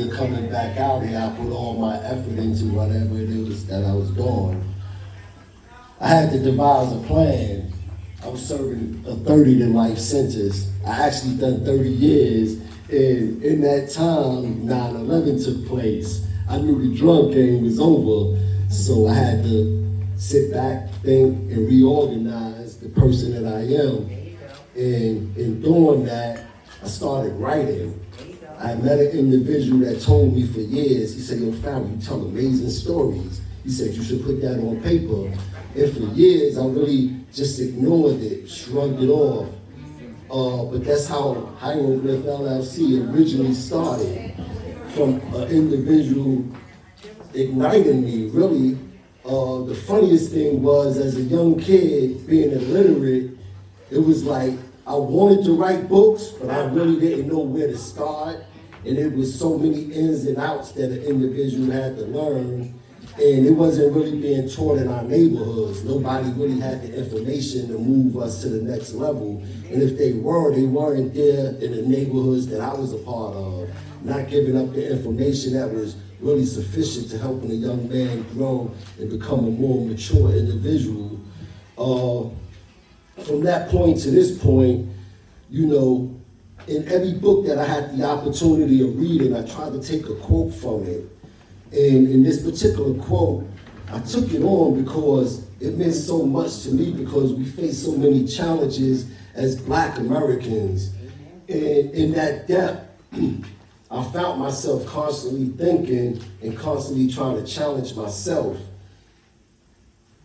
And coming back out here, I put all my effort into whatever it is that I was doing. I had to devise a plan. I was serving a 30 to life sentence. I actually done 30 years, and in that time, 9/11 took place. I knew the drug game was over, so I had to sit back, think, and reorganize the person that I am. And in doing that, I started writing. I met an individual that told me for years, he said, "Yo, fam, you tell amazing stories." He said, "You should put that on paper." And for years, I really just ignored it, shrugged it off. But that's how Hieroglyph LLC originally started, from an individual igniting me, really. The funniest thing was, as a young kid, being illiterate, it was like, I wanted to write books, but I really didn't know where to start. And it was so many ins and outs that an individual had to learn. And it wasn't really being taught in our neighborhoods. Nobody really had the information to move us to the next level. And if they were, they weren't there in the neighborhoods that I was a part of, not giving up the information that was really sufficient to helping a young man grow and become a more mature individual. From that point to this point, you know, in every book that I had the opportunity of reading, I tried to take a quote from it. And in this particular quote, I took it on because it meant so much to me, because we face so many challenges as Black Americans. And in that depth, I found myself constantly thinking and constantly trying to challenge myself.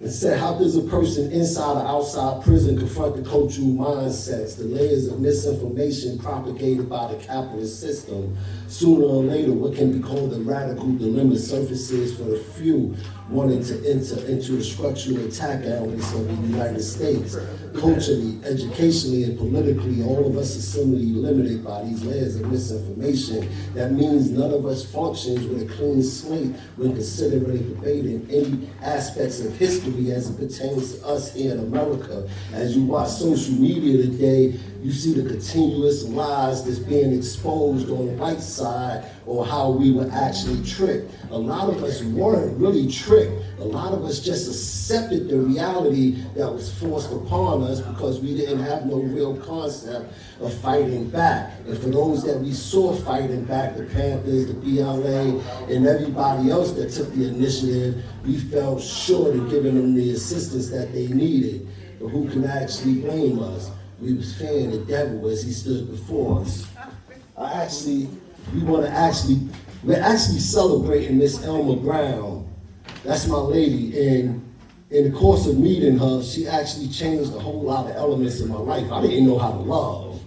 And said, how does a person inside or outside prison confront the cultural mindsets, the layers of misinformation propagated by the capitalist system? Sooner or later, what can be called a radical dilemma surfaces for the few wanting to enter into the structural attack elements of the United States. Culturally, educationally, and politically, all of us are similarly limited by these layers of misinformation. That means none of us functions with a clean slate when considering and debating any aspects of history as it pertains to us here in America. As you watch social media today, you see the continuous lies that's being exposed on the right side, or how we were actually tricked. A lot of us weren't really tricked. A lot of us just accepted the reality that was forced upon us because we didn't have no real concept of fighting back. And for those that we saw fighting back, the Panthers, the BLA, and everybody else that took the initiative, we felt short of giving them the assistance that they needed. But who can actually blame us? We was fearing the devil as he stood before us. We're actually celebrating Miss Elma Brown. That's my lady, and in the course of meeting her, she actually changed a whole lot of elements in my life. I didn't know how to love.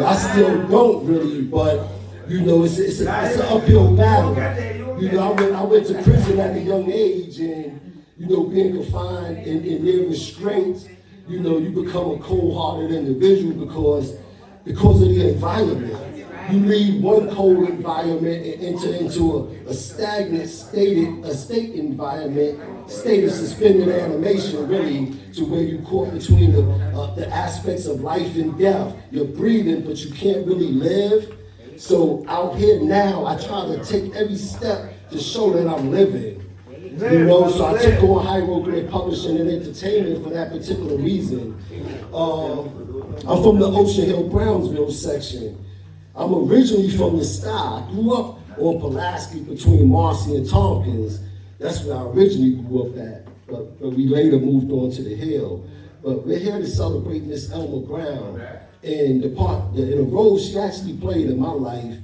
I still don't really, but you know, it's an uphill battle. You know, I went to prison at a young age, and you know, being confined in their restraints, you know, you become a cold-hearted individual because of the environment. You leave one cold environment and enter into a stagnant state environment, state of suspended animation, really, to where you're caught between the aspects of life and death. You're breathing, but you can't really live. So out here now, I try to take every step to show that I'm living. You know, so I took on Hieroglyph Publishing and Entertainment for that particular reason. I'm from the Ocean Hill, Brownsville section. I'm originally from the Sky. I grew up on Pulaski between Marcy and Tompkins. That's where I originally grew up at, but we later moved on to the Hill. But we're here to celebrate Miss Elma Brown. And the role she actually played in my life,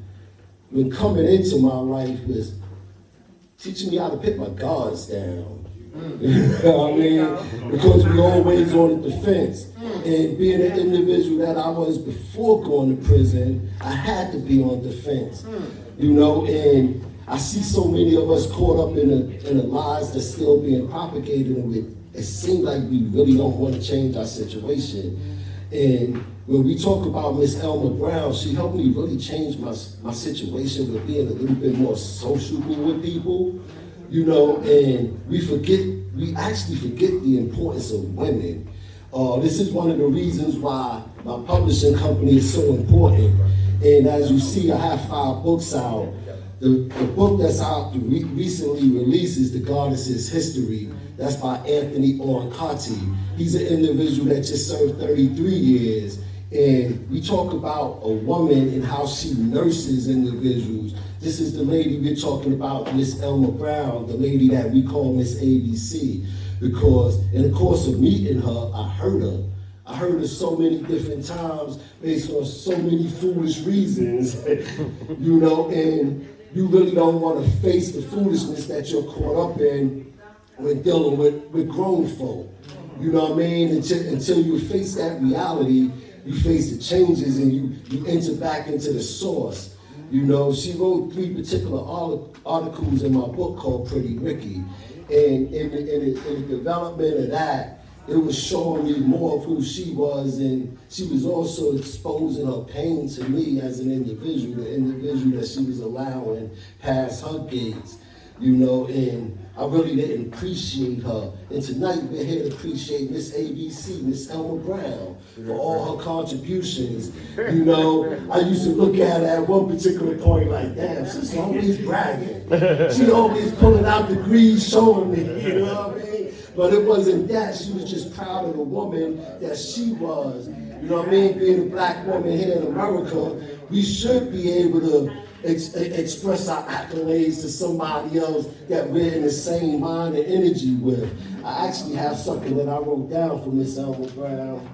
when coming into my life, was teaching me how to put my guards down. You know what I mean? Because we always on the defense. And being an individual that I was before going to prison, I had to be on defense. You know, and I see so many of us caught up in the lies that's still being propagated, and it seems like we really don't want to change our situation. And when we talk about Miss Elma Brown, she helped me really change my situation with being a little bit more sociable with people, you know, and we actually forget the importance of women. This is one of the reasons why my publishing company is so important. And as you see, I have 5 books out. The book that's out recently released is The Goddess's History. That's by Anthony Onkati. He's an individual that just served 33 years. And we talk about a woman and how she nurses individuals. This is the lady we're talking about, Miss Elma Brown, the lady that we call Miss ABC. Because in the course of meeting her, I heard her. I heard her so many different times based on so many foolish reasons, you know, and you really don't want to face the foolishness that you're caught up in when dealing with grown folk. You know what I mean? Until you face that reality, you face the changes and you enter back into the source. You know, she wrote 3 particular articles in my book called Pretty Ricky. And in the development of that, it was showing me more of who she was, and she was also exposing her pain to me as an individual, the individual that she was allowing past her gates, you know, and I really didn't appreciate her. And tonight we're here to appreciate Miss ABC, Miss Elma Brown, for all her contributions. You know, I used to look at her at one particular point like, damn, she's always bragging. She always pulling out degrees showing me, you know what I mean? But it wasn't that. She was just proud of the woman that she was. You know what I mean? Being a black woman here in America, we should be able to express our accolades to somebody else that we're in the same mind and energy with. I actually have something that I wrote down for Miss Elma Brown.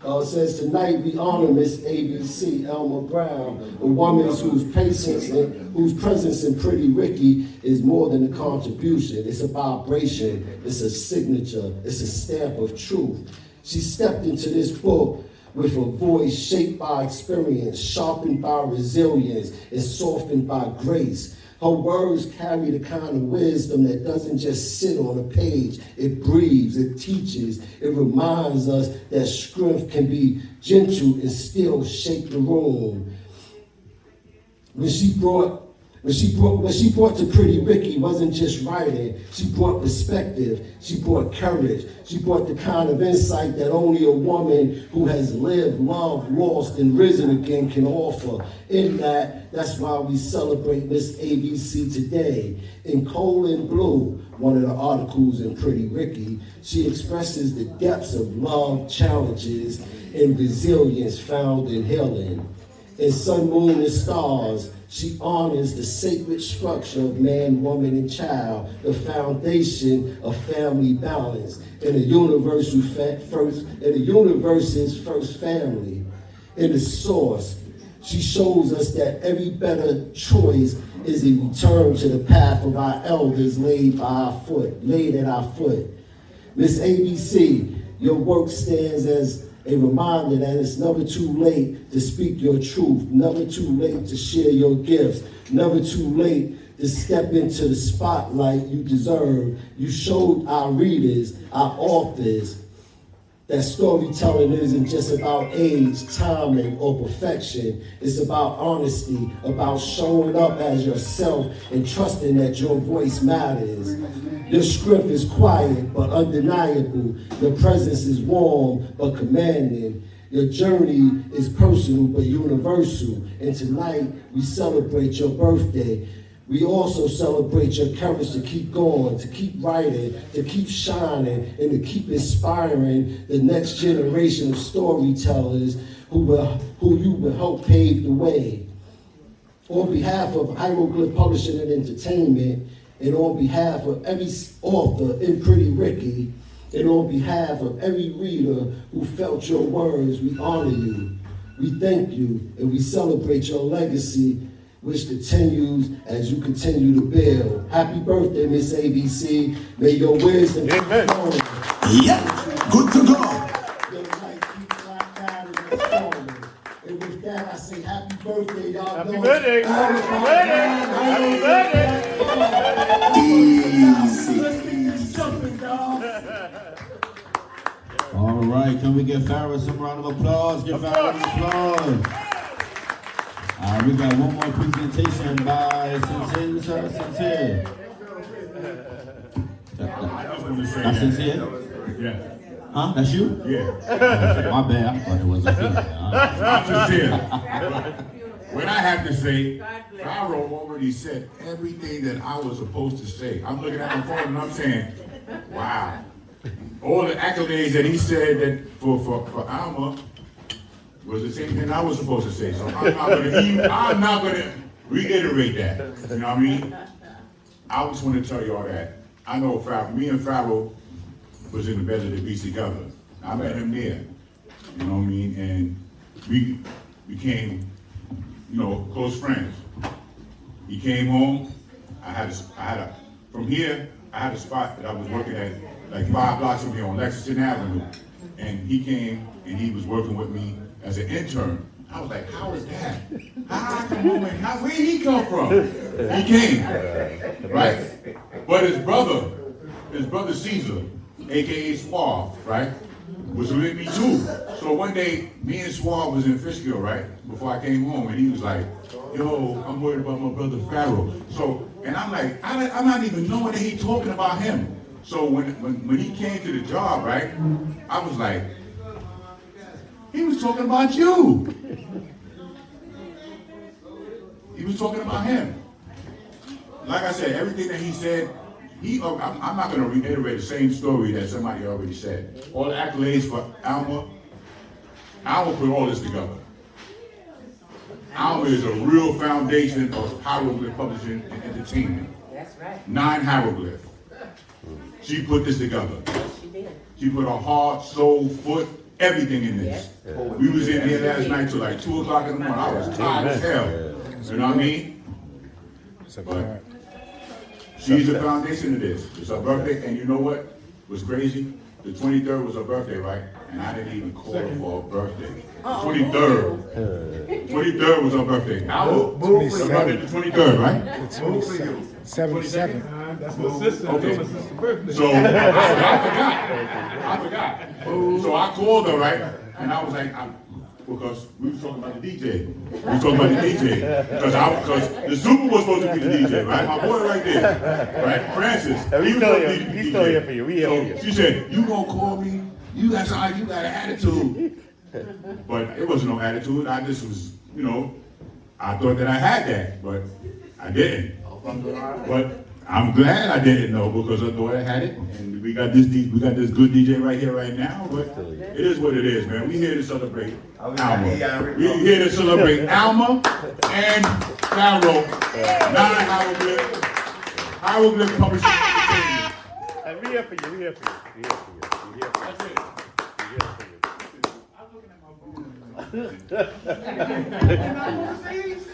It says, tonight we honor Miss ABC, Elma Brown, a woman whose patience and whose presence in Pretty Ricky is more than a contribution. It's a vibration, it's a signature, it's a stamp of truth. She stepped into this book with a voice shaped by experience, sharpened by resilience, and softened by grace. Her words carry the kind of wisdom that doesn't just sit on a page. It breathes, it teaches, it reminds us that strength can be gentle and still shake the room. What she brought to Pretty Ricky wasn't just writing. She brought perspective. She brought courage. She brought the kind of insight that only a woman who has lived, loved, lost, and risen again can offer. In that's why we celebrate Miss ABC today. In Coal and Blue, one of the articles in Pretty Ricky, she expresses the depths of love, challenges, and resilience found in healing. In Sun, Moon, and Stars, she honors the sacred structure of man, woman, and child, the foundation of family balance, and the universe's first family. In the source, she shows us that every better choice is a return to the path of our elders laid at our foot. Miss ABC, your work stands as a reminder that it's never too late to speak your truth, never too late to share your gifts, never too late to step into the spotlight you deserve. You showed our readers, our authors, that storytelling isn't just about age, timing, or perfection. It's about honesty, about showing up as yourself and trusting that your voice matters. Your script is quiet but undeniable. Your presence is warm but commanding. Your journey is personal but universal. And tonight we celebrate your birthday. We also celebrate your courage to keep going, to keep writing, to keep shining, and to keep inspiring the next generation of storytellers who you will help pave the way. On behalf of Hieroglyph Publishing and Entertainment, and on behalf of every author in Pretty Ricky, and on behalf of every reader who felt your words, we honor you. We thank you, and we celebrate your legacy, which continues as you continue to build. Happy birthday, Miss ABC. May your wisdom keep flowing. Yep, good to go. Your light keep flowing. And with that, I say happy birthday, y'all. Happy birthday. Happy birthday. Easy. Let's keep this jumping, y'all. All right, can we give Farrah some round of applause? Give Farrah some applause. We got one more presentation by Sincere. That's Sincere? Yeah. Huh? That's you? Yeah. My bad. I thought it was a female. I'm sincere. what I have to say, Pharaoh already said everything that I was supposed to say. I'm looking at my phone and I'm saying, wow. All the accolades that he said that for Alma was the same thing I was supposed to say. So I'm not gonna reiterate that. You know what I mean? I just want to tell y'all that I know me and Pharaoh was in the bed of the beast together. I met him there. You know what I mean? And we became, close friends. He came home. From here, I had a spot that I was working at, like 5 blocks from here on Lexington Avenue. And he came and he was working with me as an intern. I was like, how is that? How I come home and where did he come from? He came, right? But his brother Caesar, aka Suave, right, was with me too. So one day, me and Suave was in Fishkill, right, before I came home, and he was like, yo, I'm worried about my brother Pharaoh. So, and I'm like, I'm not even knowing that he talking about him. So when he came to the job, right, I was like, he was talking about you. He was talking about him. Like I said, everything that he said, I'm not going to reiterate the same story that somebody already said. All the accolades for Alma. Alma put all this together. Alma is a real foundation of hieroglyph publishing and entertainment. That's right. 9 hieroglyphs. She put this together. Yes, she did. She put her heart, soul, foot, everything in this. Yes. We was in here last night till like 2 o'clock in the morning. I was tired as hell. You know what I mean? But she's the foundation of this. It's her birthday, and you know what was crazy? The 23rd was her birthday, right? And I didn't even call her for her birthday. The 23rd. 23rd was her birthday. Her birthday the 23rd, right? 77. That's my sister. Okay. My sister's birthday. So I forgot. So I called her, right? And I was like, because we were talking about the DJ. We were talking about the DJ. Because the Super was supposed to be the DJ, right? My boy right there, right? Francis. He's still here for you. We here for you. She said, you gonna call me? You got something, you got an attitude. But it wasn't no attitude. I just was, I thought that I had that, but I didn't. But I'm glad I didn't know because I thought I had it, and we got this good DJ right here, right now. But it is what it is, man. We here to celebrate Alma. We here to celebrate Alma and Pharaoh. 9 hieroglyph publishing. We here for you. We here for you. We here for you. We here for you. That's it. We here for you. I'm looking at my phone. And I want to say anything.